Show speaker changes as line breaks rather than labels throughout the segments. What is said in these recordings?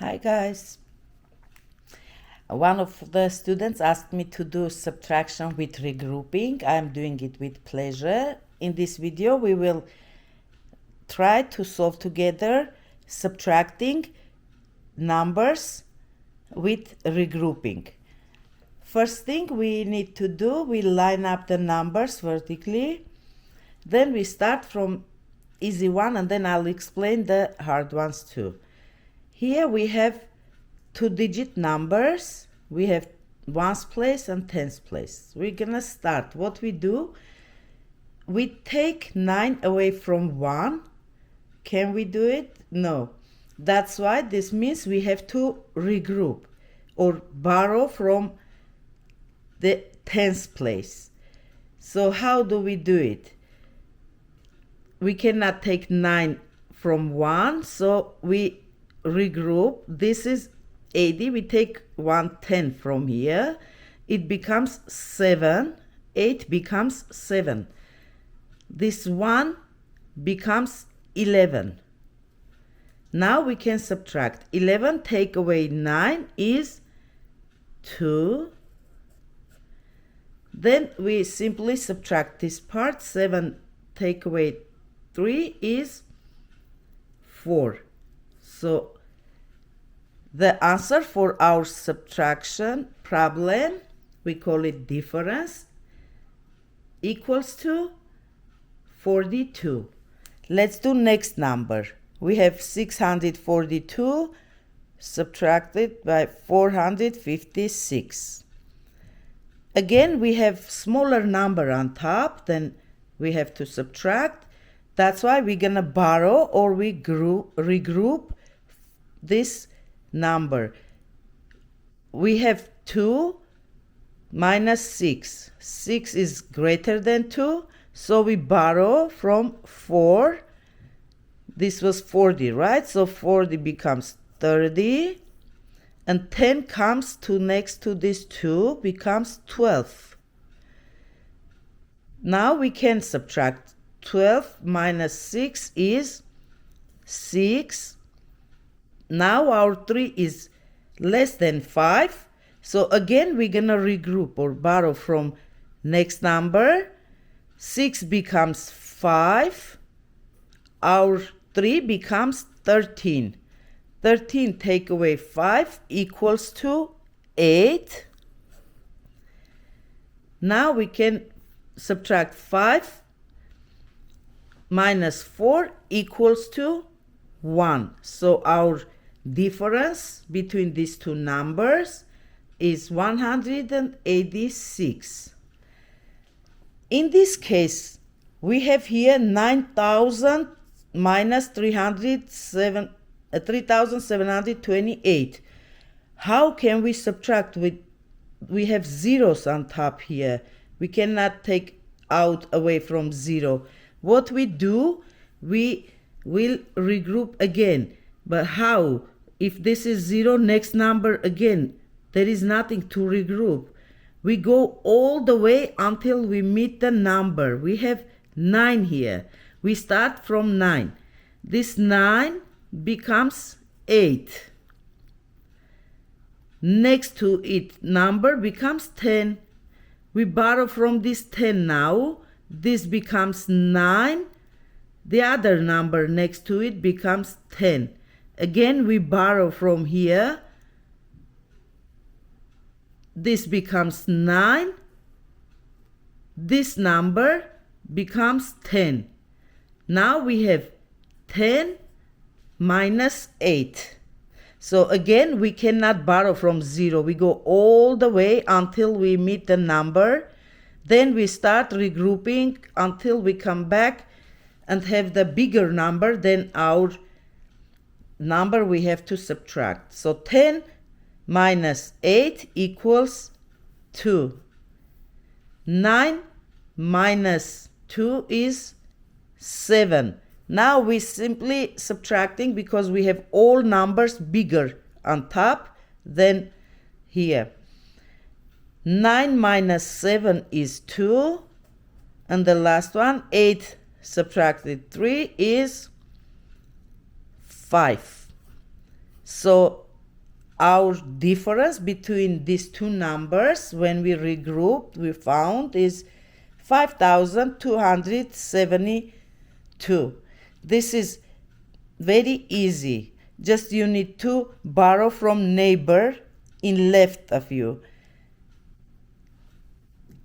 Hi guys. One of the students asked me to do subtraction with regrouping. I'm doing it with pleasure. In this video we will try to solve together subtracting numbers with regrouping. First thing we need to do, we line up the numbers vertically. Then we start from easy one and then I'll explain the hard ones too. Here we have two-digit numbers. We have ones place and tens place. We're gonna start. What we do, we take 9 away from 1. Can we do it? No. That's why this means we have to regroup or borrow from the tens place. So how do we do it? We cannot take 9 from 1, so we regroup. This is 80. We take 110 from here. It becomes 7. 8 becomes 7. This 1 becomes 11. Now we can subtract. 11 take away 9 is 2. Then we simply subtract this part. 7 take away 3 is 4. So the answer for our subtraction problem, we call it difference, equals to 42. Let's do next number. We have 642 subtracted by 456. Again, we have smaller number on top, then we have to subtract. That's why we're gonna borrow or we regroup this number. We have 2 minus 6. 6 is greater than 2, so we borrow from 4. This was 40, right? So 40 becomes 30. And 10 comes to next to this 2, becomes 12. Now we can subtract. 12 minus 6 is 6. Now our 3 is less than 5. So again, we're going to regroup or borrow from next number. 6 becomes 5. Our 3 becomes 13. 13 take away 5 equals to 8. Now we can subtract 5 minus 4 equals to 1. So our difference between these two numbers is 186. In this case, we have here 9,000 minus 3,728. How can we subtract? We have zeros on top here. We cannot take out away from 0. What we do, we will regroup again. But how? If this is 0, next number again, there is nothing to regroup. We go all the way until we meet the number. We have 9 here. We start from 9. This 9 becomes 8. Next to it number becomes 10. We borrow from this 10 now. This becomes 9. The other number next to it becomes 10. Again, we borrow from here. This becomes 9. This number becomes 10. Now we have 10 minus 8. So again, we cannot borrow from 0. We go all the way until we meet the number. Then we start regrouping until we come back and have the bigger number than our number we have to subtract. So 10 minus 8 equals 2. 9 minus 2 is 7. Now we simply subtracting because we have all numbers bigger on top than here. 9 minus 7 is 2. And the last one, 8 subtracted 3 is 5. So our difference between these two numbers when we regrouped, we found is 5,272. This is very easy. Just you need to borrow from neighbor in left of you.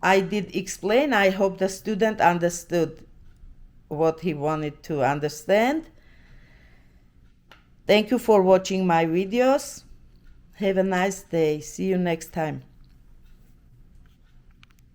I did explain. I hope the student understood what he wanted to understand. Thank you for watching my videos. Have a nice day. See you next time.